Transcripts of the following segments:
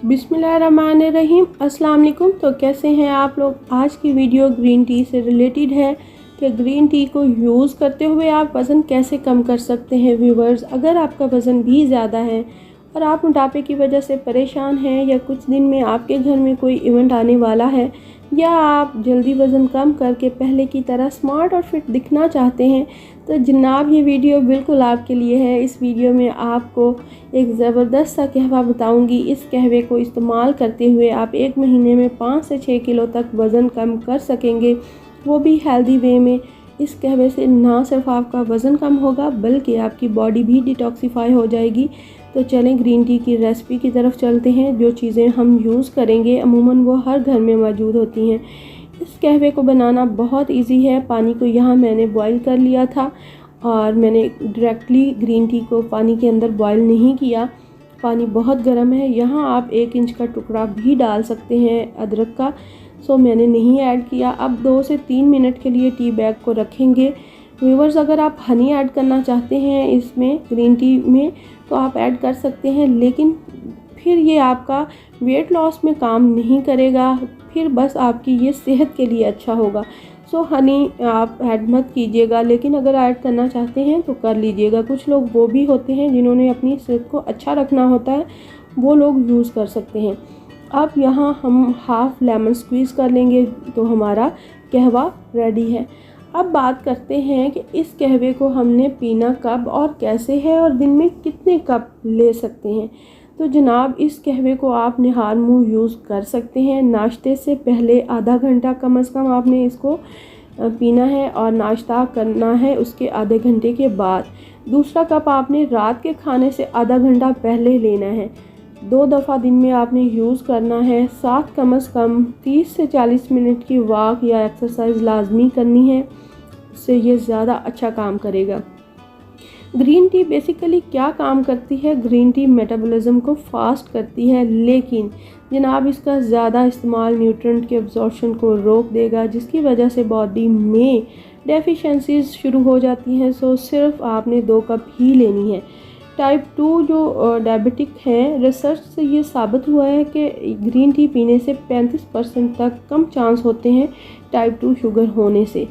बिस्मिल्लाहिर्रहमानिर्रहीम। अस्सलाम वालेकुम। तो कैसे हैं आप लोग। आज की वीडियो ग्रीन टी से रिलेटेड है कि ग्रीन टी को यूज़ करते हुए आप वज़न कैसे कम कर सकते हैं। व्यूवर्स, अगर आपका वज़न भी ज़्यादा है और आप मोटापे की वजह से परेशान हैं या कुछ दिन में आपके घर में कोई इवेंट आने वाला है या आप जल्दी वज़न कम करके पहले की तरह स्मार्ट और फिट दिखना चाहते हैं, तो जनाब ये वीडियो बिल्कुल आपके लिए है। इस वीडियो में आपको एक ज़बरदस्त सा कहवा बताऊंगी। इस कहवे को इस्तेमाल करते हुए आप 1 महीने में 5 से 6 किलो तक वज़न कम कर सकेंगे, वो भी हेल्दी वे में। इस कहवे से ना सिर्फ आपका वज़न कम होगा बल्कि आपकी बॉडी भी डिटॉक्सिफाई हो जाएगी। तो चलें ग्रीन टी की रेसिपी की तरफ चलते हैं। जो चीज़ें हम यूज़ करेंगे अमूमन वो हर घर में मौजूद होती हैं। इस कहवे को बनाना बहुत इजी है। पानी को यहाँ मैंने बॉईल कर लिया था और मैंने डायरेक्टली ग्रीन टी को पानी के अंदर बॉईल नहीं किया। पानी बहुत गर्म है। यहाँ आप 1 इंच का टुकड़ा भी डाल सकते हैं अदरक का, सो मैंने नहीं ऐड किया। अब 2 से 3 मिनट के लिए टी बैग को रखेंगे। व्यूवर्स, अगर आप हनी ऐड करना चाहते हैं इसमें ग्रीन टी में तो आप ऐड कर सकते हैं, लेकिन फिर ये आपका वेट लॉस में काम नहीं करेगा, फिर बस आपकी ये सेहत के लिए अच्छा होगा। सो हनी आप ऐड मत कीजिएगा, लेकिन अगर ऐड करना चाहते हैं तो कर लीजिएगा। कुछ लोग वो भी होते हैं जिन्होंने अपनी सेहत को अच्छा रखना होता है, वो लोग यूज़ कर सकते हैं। अब यहाँ हम हाफ़ लेमन स्क्वीज़ कर लेंगे तो हमारा कहवा रेडी है। अब बात करते हैं कि इस कहवे को हमने पीना कब और कैसे है और दिन में कितने कप ले सकते हैं। तो जनाब, इस कहवे को आप निहार मुँह यूज़ कर सकते हैं। नाश्ते से पहले आधा घंटा कम से कम आपने इसको पीना है और नाश्ता करना है उसके आधे घंटे के बाद। दूसरा कप आपने रात के खाने से आधा घंटा पहले लेना है। 2 दफ़ा दिन में आपने यूज़ करना है। साथ कम से कम 30 से 40 मिनट की वॉक या एक्सरसाइज लाजमी करनी है, उससे ये ज़्यादा अच्छा काम करेगा। ग्रीन टी बेसिकली क्या काम करती है, ग्रीन टी मेटाबॉलिज्म को फास्ट करती है, लेकिन जनाब इसका ज़्यादा इस्तेमाल न्यूट्रिएंट के अब्जॉर्प्शन को रोक देगा, जिसकी वजह से बॉडी में डेफिशिएंसीज शुरू हो जाती हैं। सो सिर्फ आपने 2 कप ही लेनी है। टाइप 2 जो डायबिटिक है, रिसर्च से ये साबित हुआ है कि ग्रीन टी पीने से 35% तक कम चांस होते हैं टाइप 2 शुगर होने से।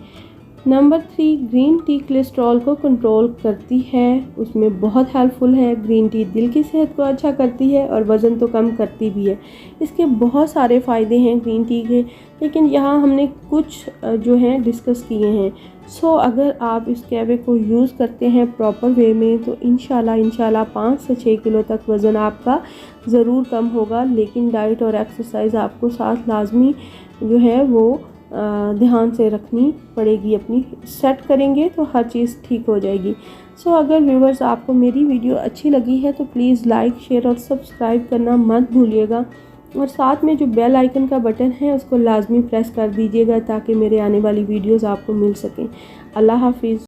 नंबर 3, ग्रीन टी कोलेस्ट्रॉल को कंट्रोल करती है, उसमें बहुत हेल्पफुल है। ग्रीन टी दिल की सेहत को अच्छा करती है और वज़न तो कम करती भी है। इसके बहुत सारे फ़ायदे हैं ग्रीन टी के, लेकिन यहाँ हमने कुछ जो हैं डिस्कस किए हैं। सो अगर आप इस कहवे को यूज़ करते हैं प्रॉपर वे में तो इंशाल्लाह 5 से 6 किलो तक वज़न आपका ज़रूर कम होगा। लेकिन डाइट और एक्सरसाइज आपको साथ लाजमी जो है वो ध्यान से रखनी पड़ेगी। अपनी सेट करेंगे तो हर चीज़ ठीक हो जाएगी। सो अगर व्यूवर्स आपको मेरी वीडियो अच्छी लगी है तो प्लीज़ लाइक, शेयर और सब्सक्राइब करना मत भूलिएगा, और साथ में जो बेल आइकन का बटन है उसको लाजमी प्रेस कर दीजिएगा ताकि मेरे आने वाली वीडियोस आपको मिल सकें। अल्लाह हाफिज़।